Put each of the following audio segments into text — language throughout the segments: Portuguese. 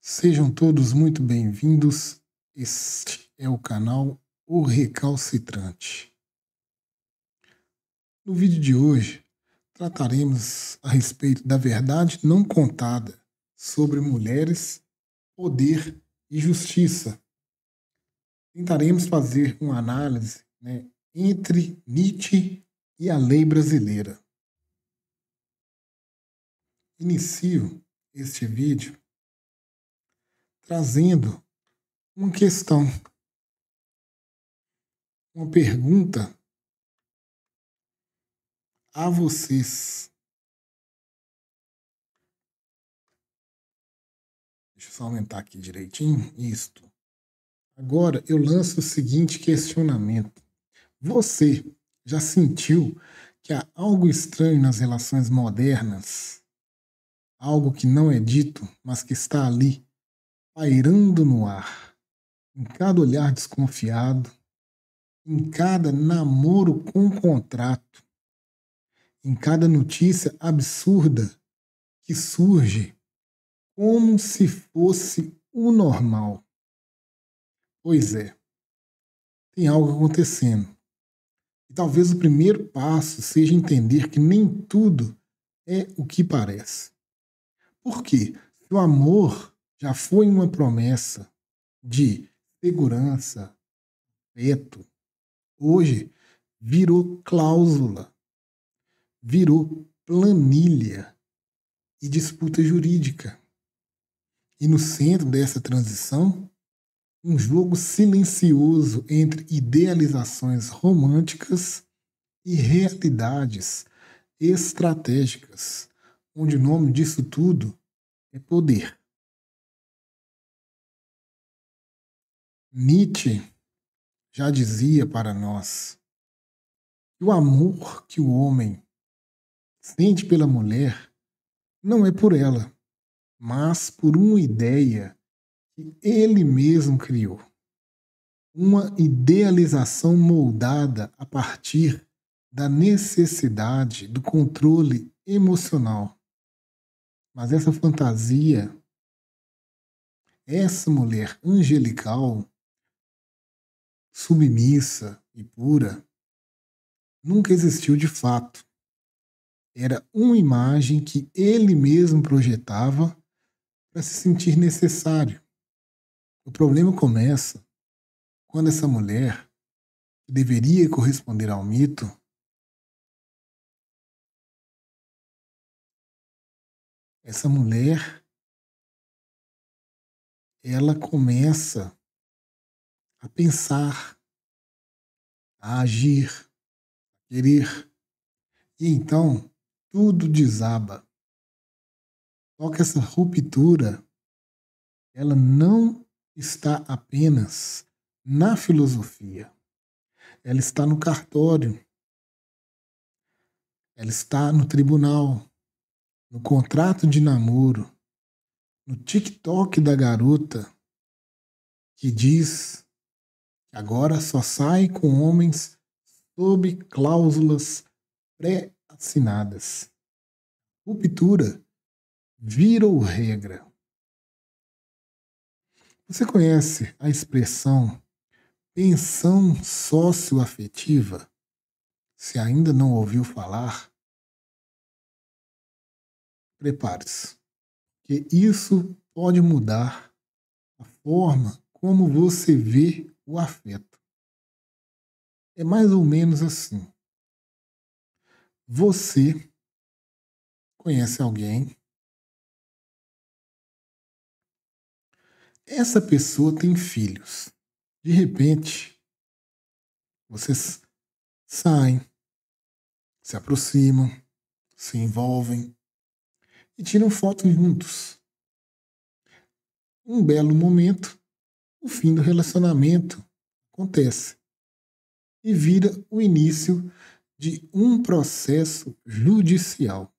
Sejam todos muito bem-vindos. Este é o canal O Recalcitrante. No vídeo de hoje, trataremos a respeito da verdade não contada sobre mulheres, poder e justiça. Tentaremos fazer uma análise, entre Nietzsche e a lei brasileira. Inicio este vídeo trazendo uma questão, uma pergunta a vocês. Deixa eu só aumentar aqui direitinho. Isto. Agora eu lanço o seguinte questionamento. Você já sentiu que há algo estranho nas relações modernas? Algo que não é dito, mas que está ali, pairando no ar, em cada olhar desconfiado, em cada namoro com contrato, em cada notícia absurda que surge como se fosse o normal. Pois é, tem algo acontecendo. E talvez o primeiro passo seja entender que nem tudo é o que parece. Por quê? Se o amor já foi uma promessa de segurança, afeto, hoje virou cláusula, virou planilha e disputa jurídica. E no centro dessa transição, um jogo silencioso entre idealizações românticas e realidades estratégicas, onde o nome disso tudo é poder. Nietzsche já dizia para nós que o amor que o homem sente pela mulher não é por ela, mas por uma ideia que ele mesmo criou. Uma idealização moldada a partir da necessidade do controle emocional. Mas essa fantasia, essa mulher angelical, submissa e pura, nunca existiu de fato. Era uma imagem que ele mesmo projetava para se sentir necessário. O problema começa quando essa mulher, que deveria corresponder ao mito, essa mulher, ela começa a pensar, a agir, a querer. E então, tudo desaba. Só que essa ruptura, ela não está apenas na filosofia. Ela está no cartório. Ela está no tribunal, no contrato de namoro, no TikTok da garota que diz que agora só sai com homens sob cláusulas pré-assinadas. Ruptura virou regra. Você conhece a expressão pensão socioafetiva? Se ainda não ouviu falar, prepare-se, que isso pode mudar a forma como você vê o afeto. É mais ou menos assim. Você conhece alguém, essa pessoa tem filhos. De repente, vocês saem, se aproximam, se envolvem e tiram fotos juntos. Um belo momento, o fim do relacionamento acontece e vira o início de um processo judicial.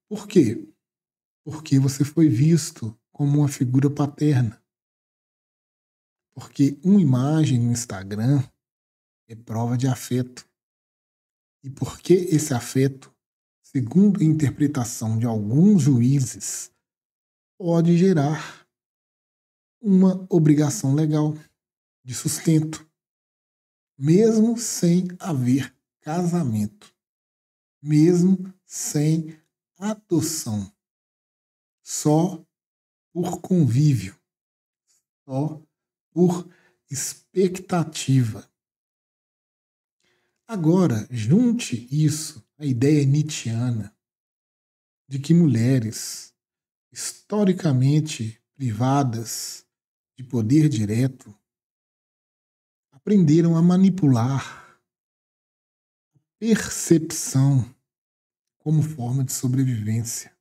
Por quê? Porque você foi visto como uma figura paterna. Porque uma imagem no Instagram é prova de afeto. E porque esse afeto, segundo a interpretação de alguns juízes, pode gerar uma obrigação legal de sustento, mesmo sem haver casamento, mesmo sem adoção, só por convívio, só por expectativa. Agora, junte isso à ideia nietzschiana de que mulheres historicamente privadas de poder direto aprenderam a manipular a percepção como forma de sobrevivência.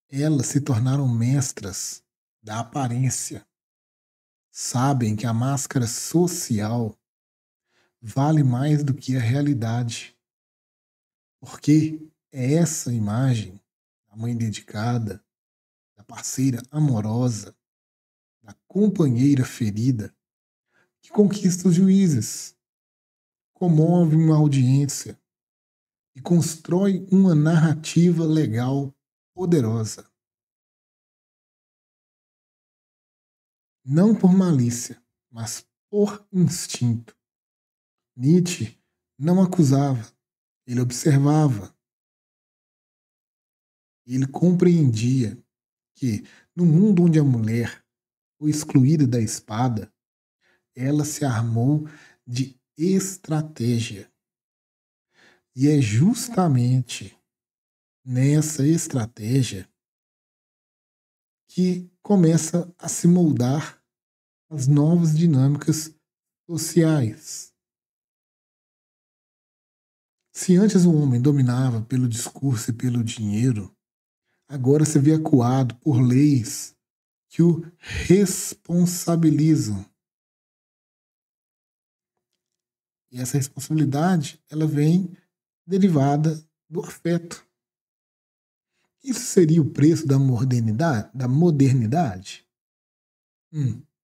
Elas se tornaram mestras da aparência. Sabem que a máscara social vale mais do que a realidade. Porque é essa imagem da mãe dedicada, da parceira amorosa, da companheira ferida, que conquista os juízes, comove uma audiência e constrói uma narrativa legal poderosa. Não por malícia, mas por instinto. Nietzsche não acusava, ele observava. Ele compreendia que, no mundo onde a mulher foi excluída da espada, ela se armou de estratégia. E é justamente nessa estratégia que começa a se moldar as novas dinâmicas sociais. Se antes o homem dominava pelo discurso e pelo dinheiro, agora se vê acuado por leis que o responsabilizam. E essa responsabilidade, ela vem derivada do afeto. Isso seria o preço da modernidade?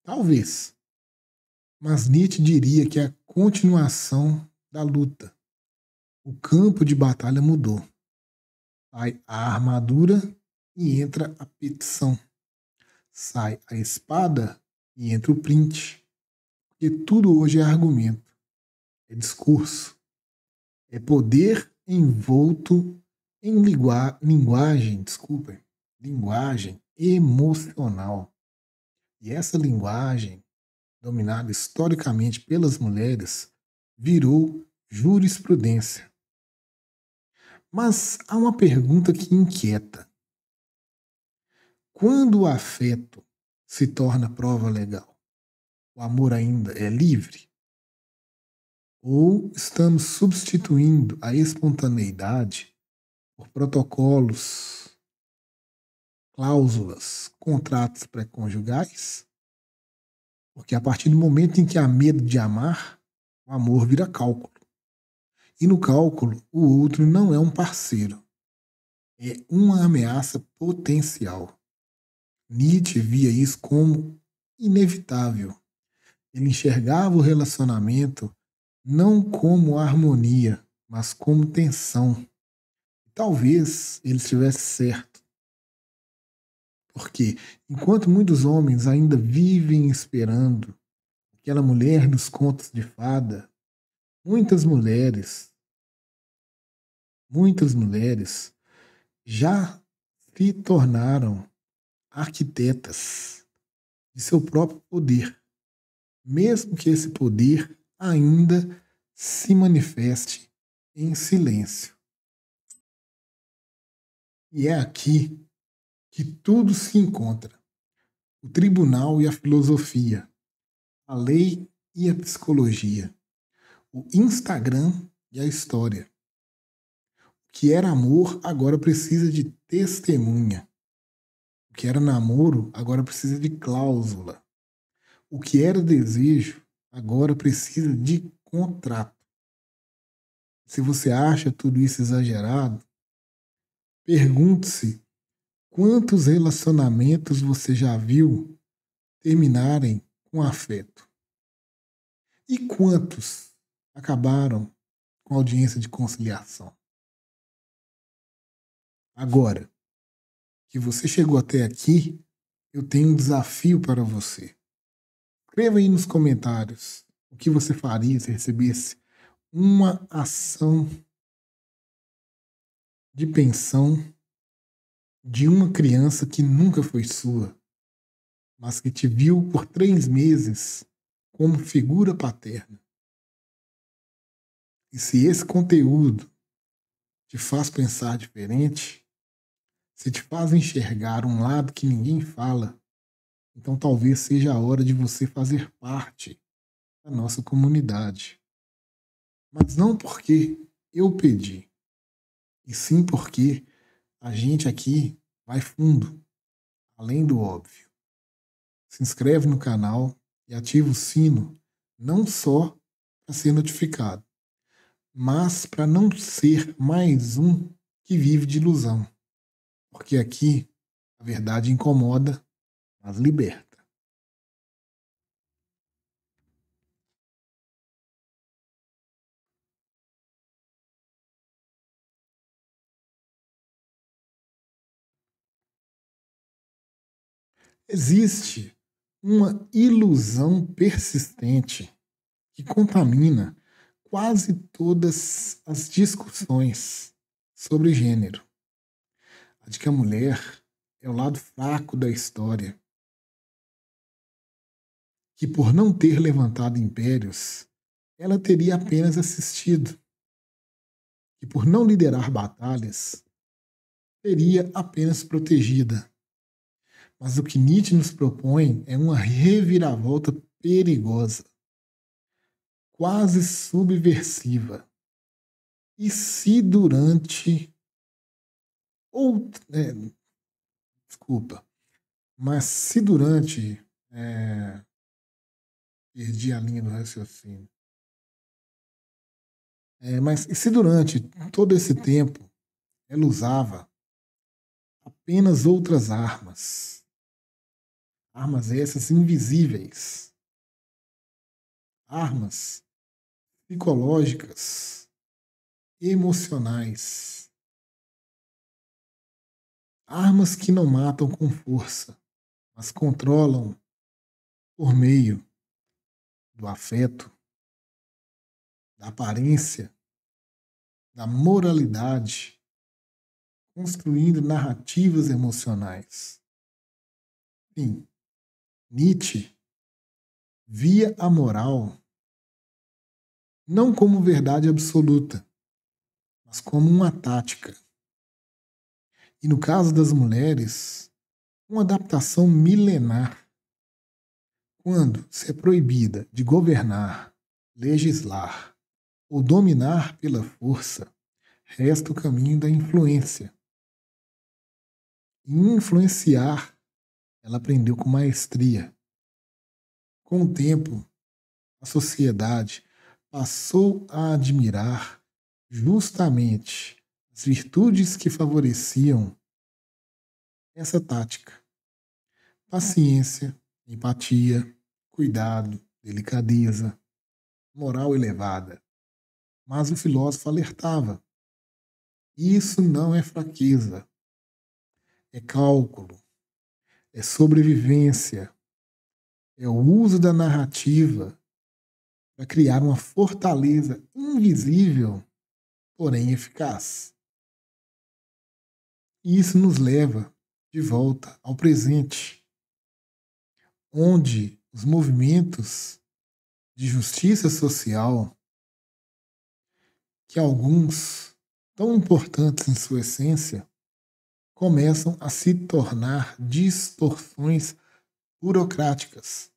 Talvez. Mas Nietzsche diria que é a continuação da luta. O campo de batalha mudou. Sai a armadura e entra a petição. Sai a espada e entra o print. Porque tudo hoje é argumento, é discurso, é poder envolto em linguagem emocional. E essa linguagem, dominada historicamente pelas mulheres, virou jurisprudência. Mas há uma pergunta que inquieta. Quando o afeto se torna prova legal, o amor ainda é livre? Ou estamos substituindo a espontaneidade por protocolos, cláusulas, contratos pré-conjugais? Porque a partir do momento em que há medo de amar, o amor vira cálculo. E no cálculo, o outro não é um parceiro, é uma ameaça potencial. Nietzsche via isso como inevitável. Ele enxergava o relacionamento não como harmonia, mas como tensão. Talvez ele estivesse certo. Porque enquanto muitos homens ainda vivem esperando aquela mulher dos contos de fada, muitas mulheres já se tornaram arquitetas de seu próprio poder, mesmo que esse poder ainda se manifeste em silêncio. E é aqui que tudo se encontra: o tribunal e a filosofia, a lei e a psicologia, o Instagram e a história. O que era amor agora precisa de testemunha. O que era namoro agora precisa de cláusula. O que era desejo agora precisa de contrato. Se você acha tudo isso exagerado, pergunte-se quantos relacionamentos você já viu terminarem com afeto. E quantos acabaram com audiência de conciliação? Agora que você chegou até aqui, eu tenho um desafio para você. Escreva aí nos comentários o que você faria se recebesse uma ação de pensão de uma criança que nunca foi sua, mas que te viu por 3 meses como figura paterna. E se esse conteúdo te faz pensar diferente, se te faz enxergar um lado que ninguém fala, então talvez seja a hora de você fazer parte da nossa comunidade. Mas não porque eu pedi, e sim porque a gente aqui vai fundo, além do óbvio. Se inscreve no canal e ativa o sino, não só para ser notificado, mas para não ser mais um que vive de ilusão. Porque aqui a verdade incomoda, mas liberta. Existe uma ilusão persistente que contamina quase todas as discussões sobre gênero. A de que a mulher é o lado fraco da história, que por não ter levantado impérios, ela teria apenas assistido, que por não liderar batalhas, seria apenas protegida. Mas o que Nietzsche nos propõe é uma reviravolta perigosa, quase subversiva. E se durante. Ou. Desculpa. Mas se durante. Perdi a linha do raciocínio. Mas e se durante todo esse tempo ela usava apenas outras armas? Armas essas invisíveis. Armas psicológicas, emocionais. Armas que não matam com força, mas controlam por meio do afeto, da aparência, da moralidade, construindo narrativas emocionais. Sim, Nietzsche via a moral não como verdade absoluta, mas como uma tática. E no caso das mulheres, uma adaptação milenar. Quando se é proibida de governar, legislar ou dominar pela força, resta o caminho da influência. E influenciar, ela aprendeu com maestria. Com o tempo, a sociedade passou a admirar justamente as virtudes que favoreciam essa tática. Paciência, empatia, cuidado, delicadeza, moral elevada. Mas o filósofo alertava: isso não é fraqueza, é cálculo, é sobrevivência, é o uso da narrativa para criar uma fortaleza invisível, porém eficaz. E isso nos leva de volta ao presente, onde os movimentos de justiça social, que alguns tão importantes em sua essência, começam a se tornar distorções burocráticas.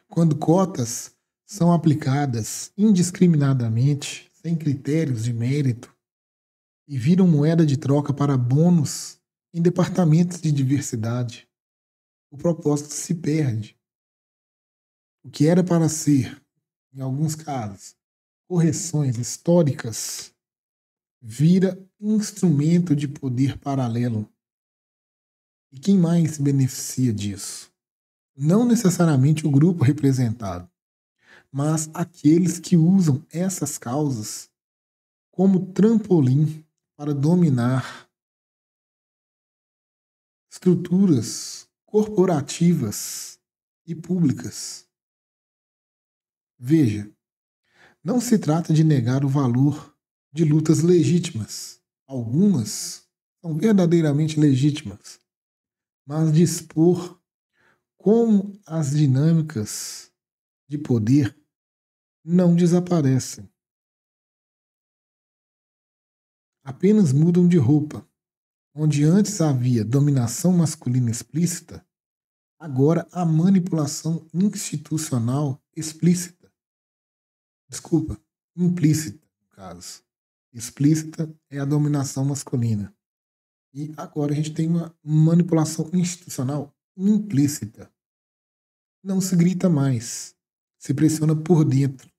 Quando cotas são aplicadas indiscriminadamente, sem critérios de mérito, e viram moeda de troca para bônus em departamentos de diversidade, o propósito se perde. O que era para ser, em alguns casos, correções históricas, vira instrumento de poder paralelo. E quem mais se beneficia disso? Não necessariamente o grupo representado, mas aqueles que usam essas causas como trampolim para dominar estruturas corporativas e públicas. Veja, não se trata de negar o valor de lutas legítimas. Algumas são verdadeiramente legítimas, mas de expor como as dinâmicas de poder não desaparecem. Apenas mudam de roupa. Onde antes havia dominação masculina explícita, agora há manipulação institucional explícita. Desculpa, implícita, no caso. Explícita é a dominação masculina. E agora a gente tem uma manipulação institucional implícita. Não se grita mais, se pressiona por dentro.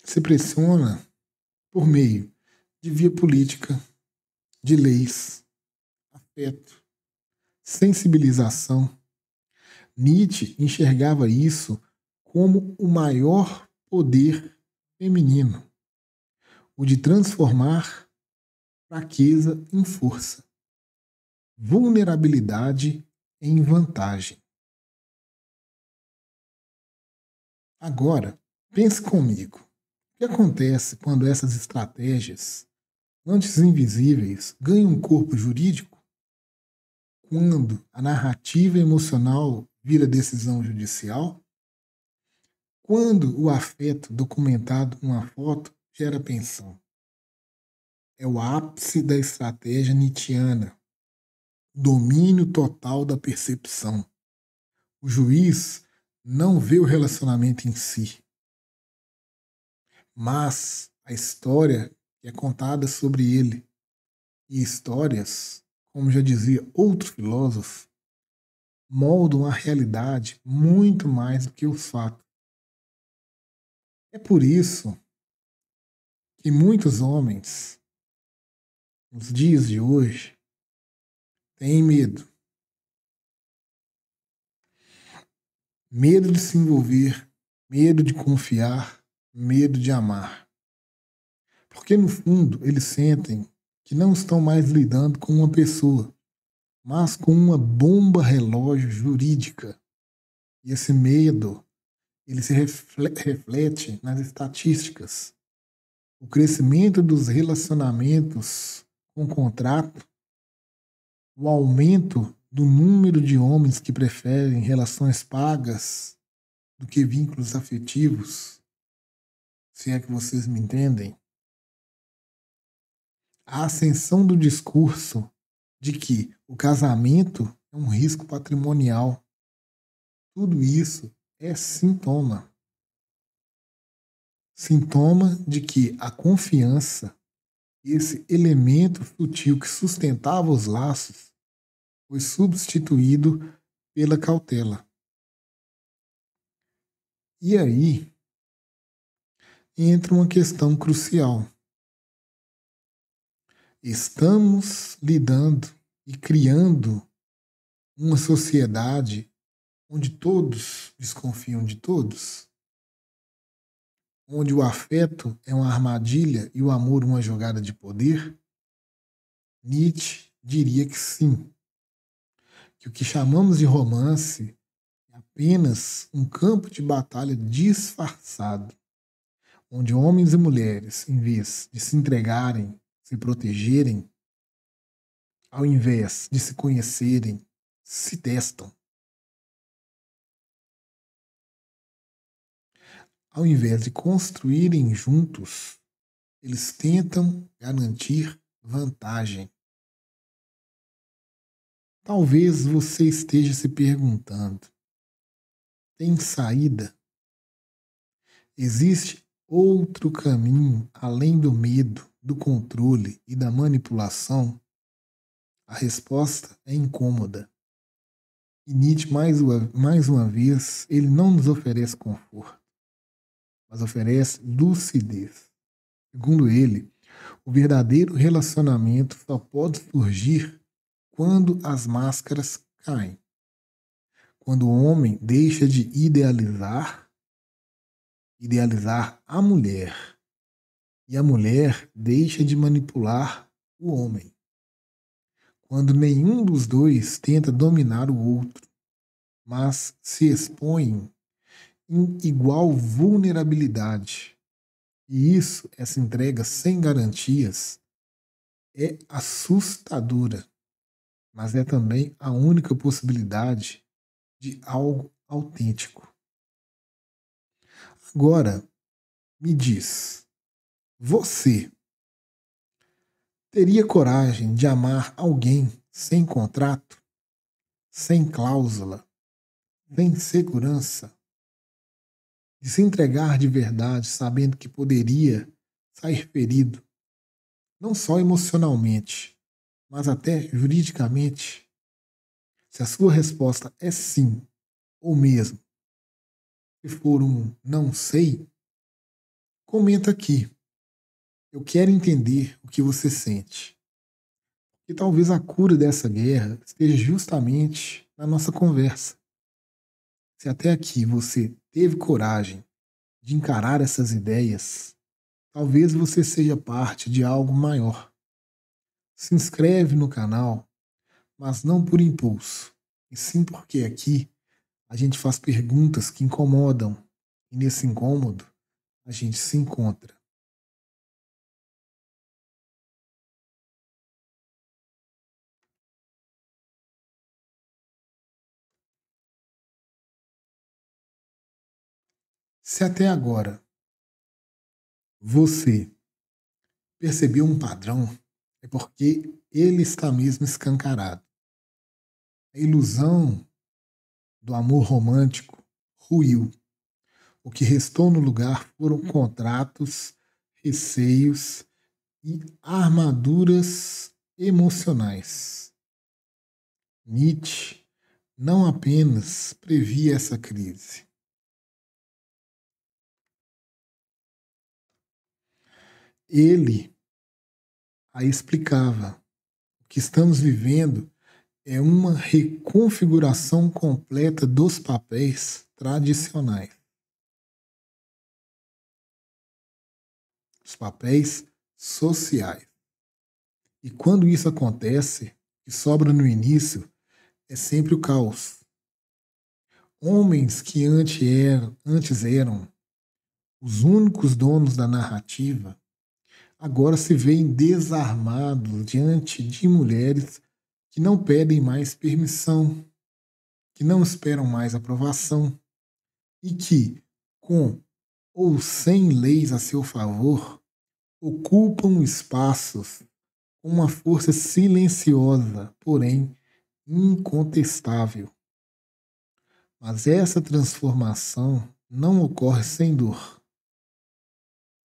Se pressiona por meio de via política, de leis, afeto, sensibilização. Nietzsche enxergava isso como o maior poder feminino, o de transformar fraqueza em força, vulnerabilidade em vantagem. Agora, pense comigo. O que acontece quando essas estratégias antes invisíveis ganham um corpo jurídico? Quando a narrativa emocional vira decisão judicial? Quando o afeto documentado numa foto gera pensão? É o ápice da estratégia nietzschiana. Domínio total da percepção. O juiz não vê o relacionamento em si, mas a história que é contada sobre ele. E histórias, como já dizia outro filósofo, moldam a realidade muito mais do que os fatos. É por isso que muitos homens, nos dias de hoje, têm medo. Medo de se envolver, medo de confiar, medo de amar. Porque, no fundo, eles sentem que não estão mais lidando com uma pessoa, mas com uma bomba relógio jurídica. E esse medo, ele se reflete nas estatísticas. O crescimento dos relacionamentos com contrato, o aumento do número de homens que preferem relações pagas do que vínculos afetivos, se é que vocês me entendem. A ascensão do discurso de que o casamento é um risco patrimonial. Tudo isso é sintoma. Sintoma de que a confiança, esse elemento sutil que sustentava os laços, foi substituído pela cautela. E aí entra uma questão crucial. Estamos lidando e criando uma sociedade onde todos desconfiam de todos? Onde o afeto é uma armadilha e o amor uma jogada de poder? Nietzsche diria que sim. Que o que chamamos de romance é apenas um campo de batalha disfarçado, onde homens e mulheres, em vez de se entregarem, se protegerem, ao invés de se conhecerem, se testam. Ao invés de construírem juntos, eles tentam garantir vantagem. Talvez você esteja se perguntando: tem saída? Existe outro caminho além do medo, do controle e da manipulação? A resposta é incômoda. E Nietzsche, mais uma vez, ele não nos oferece conforto, mas oferece lucidez. Segundo ele, o verdadeiro relacionamento só pode surgir quando as máscaras caem. quando o homem deixa de idealizar a mulher e a mulher deixa de manipular o homem. Quando nenhum dos dois tenta dominar o outro, mas se expõem em igual vulnerabilidade. E isso, essa entrega sem garantias, é assustadora, mas é também a única possibilidade de algo autêntico. Agora, me diz, você teria coragem de amar alguém sem contrato, sem cláusula, sem segurança, de se entregar de verdade, sabendo que poderia sair ferido, não só emocionalmente, mas até juridicamente? Se a sua resposta é sim, ou mesmo se for um não sei, comenta aqui. Eu quero entender o que você sente. E talvez a cura dessa guerra esteja justamente na nossa conversa. Se até aqui você teve coragem de encarar essas ideias, talvez você seja parte de algo maior. Se inscreve no canal, mas não por impulso, e sim porque aqui a gente faz perguntas que incomodam, e nesse incômodo a gente se encontra. Se até agora você percebeu um padrão, é porque ele está mesmo escancarado. A ilusão do amor romântico ruiu. O que restou no lugar foram contratos, receios e armaduras emocionais. Nietzsche não apenas previa essa crise, ele a explicava. O que estamos vivendo é uma reconfiguração completa dos papéis tradicionais. Os papéis sociais. E quando isso acontece, o que sobra no início é sempre o caos. Homens que antes eram os únicos donos da narrativa, agora se veem desarmados diante de mulheres que não pedem mais permissão, que não esperam mais aprovação e que, com ou sem leis a seu favor, ocupam espaços com uma força silenciosa, porém incontestável. Mas essa transformação não ocorre sem dor,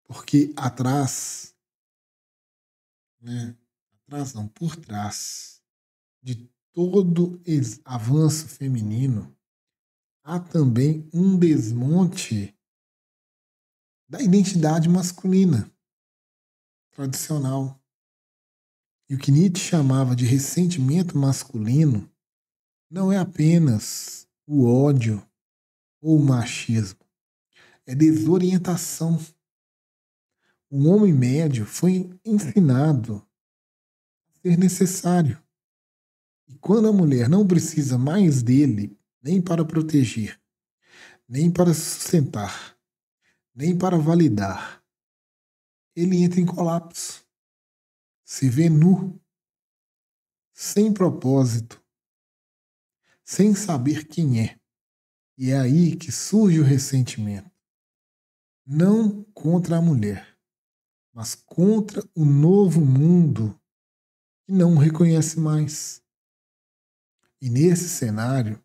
porque atrás não, por trás de todo avanço feminino, há também um desmonte da identidade masculina tradicional. E o que Nietzsche chamava de ressentimento masculino não é apenas o ódio ou o machismo, é desorientação. O homem médio foi ensinado a ser necessário. E quando a mulher não precisa mais dele, nem para proteger, nem para sustentar, nem para validar, ele entra em colapso, se vê nu, sem propósito, sem saber quem é. E é aí que surge o ressentimento. Não contra a mulher, mas contra o novo mundo que não o reconhece mais. E nesse cenário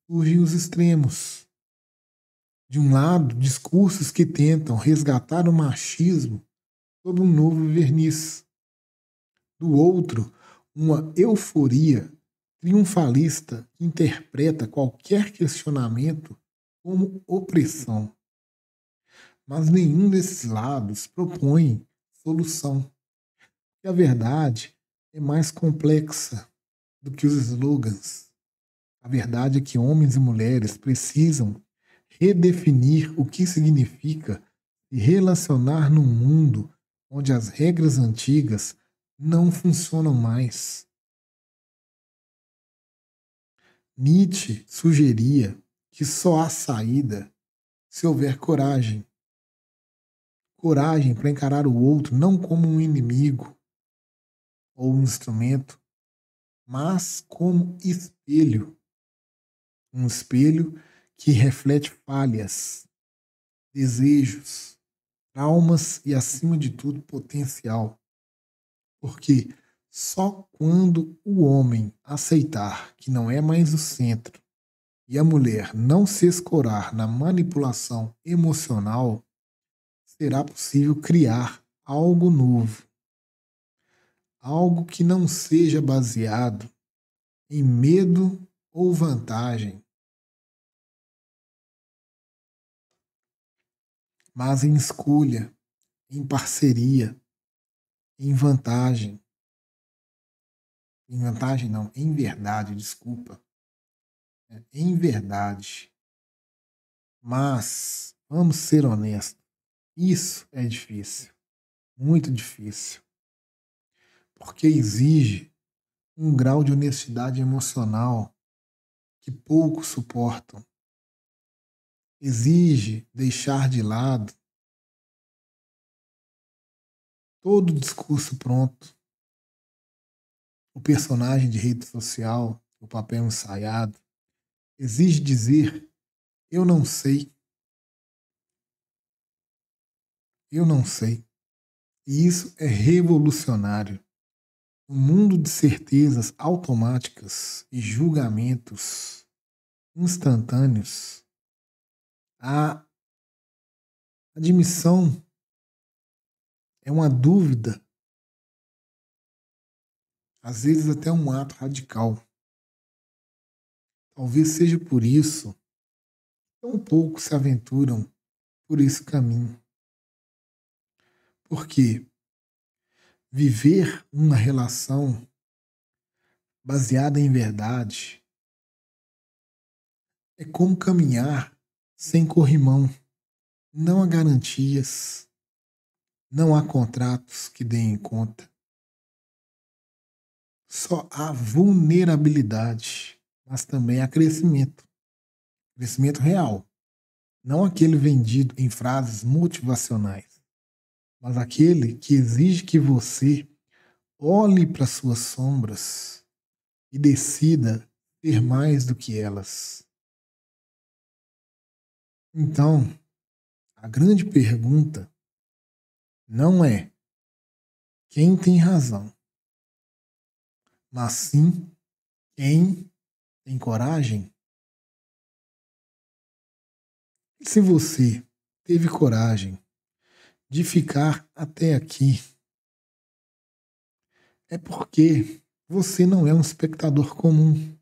surgem os extremos. De um lado, discursos que tentam resgatar o machismo sob um novo verniz. Do outro, uma euforia triunfalista que interpreta qualquer questionamento como opressão. Mas nenhum desses lados propõe solução. E a verdade é mais complexa do que os slogans. A verdade é que homens e mulheres precisam redefinir o que significa se relacionar num mundo onde as regras antigas não funcionam mais. Nietzsche sugeria que só há saída se houver coragem. Coragem para encarar o outro não como um inimigo ou um instrumento, mas como espelho. Um espelho que reflete falhas, desejos, traumas e, acima de tudo, potencial. Porque só quando o homem aceitar que não é mais o centro e a mulher não se escorar na manipulação emocional, será possível criar algo novo. Algo que não seja baseado em medo ou vantagem, mas em escolha, em parceria, em vantagem. Em vantagem não, em verdade, desculpa. Em verdade. Mas, vamos ser honestos, isso é difícil, muito difícil. Porque exige um grau de honestidade emocional que poucos suportam. Exige deixar de lado todo o discurso pronto, o personagem de rede social, o papel ensaiado. Exige dizer: eu não sei, eu não sei. E isso é revolucionário. Um mundo de certezas automáticas e julgamentos instantâneos, a admissão é uma dúvida, às vezes até um ato radical. Talvez seja por isso tão poucos se aventuram por esse caminho. Porque viver uma relação baseada em verdade é como caminhar sem corrimão. Não há garantias, não há contratos que deem conta. Só há vulnerabilidade, mas também há crescimento. Crescimento real. Não aquele vendido em frases motivacionais, mas aquele que exige que você olhe para suas sombras e decida ter mais do que elas. Então, a grande pergunta não é quem tem razão, mas sim quem tem coragem. E se você teve coragem de ficar até aqui, é porque você não é um espectador comum.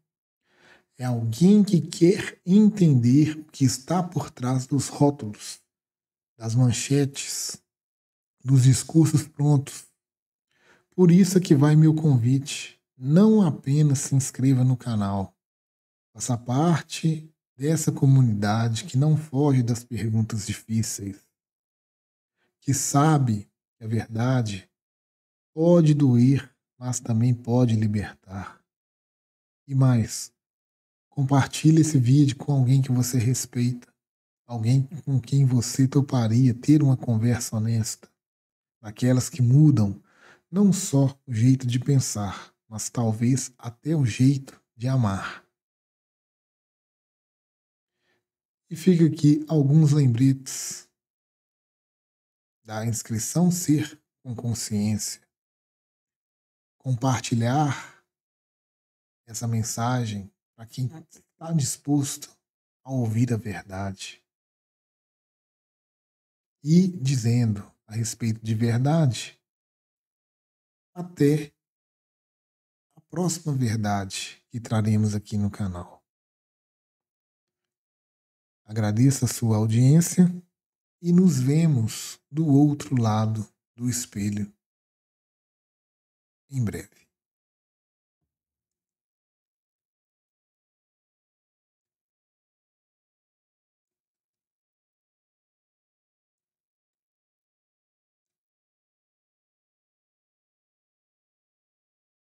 É alguém que quer entender o que está por trás dos rótulos, das manchetes, dos discursos prontos. Por isso é que vai meu convite. Não apenas se inscreva no canal. Faça parte dessa comunidade que não foge das perguntas difíceis, que sabe que a verdade pode doer, mas também pode libertar. E mais, compartilhe esse vídeo com alguém que você respeita, alguém com quem você toparia ter uma conversa honesta, daquelas que mudam não só o jeito de pensar, mas talvez até o jeito de amar. E fica aqui alguns lembretes da inscrição Ser com Consciência. Compartilhar essa mensagem para quem está disposto a ouvir a verdade. E dizendo a respeito de verdade, até a próxima verdade que traremos aqui no canal. Agradeço a sua audiência e nos vemos do outro lado do espelho em breve.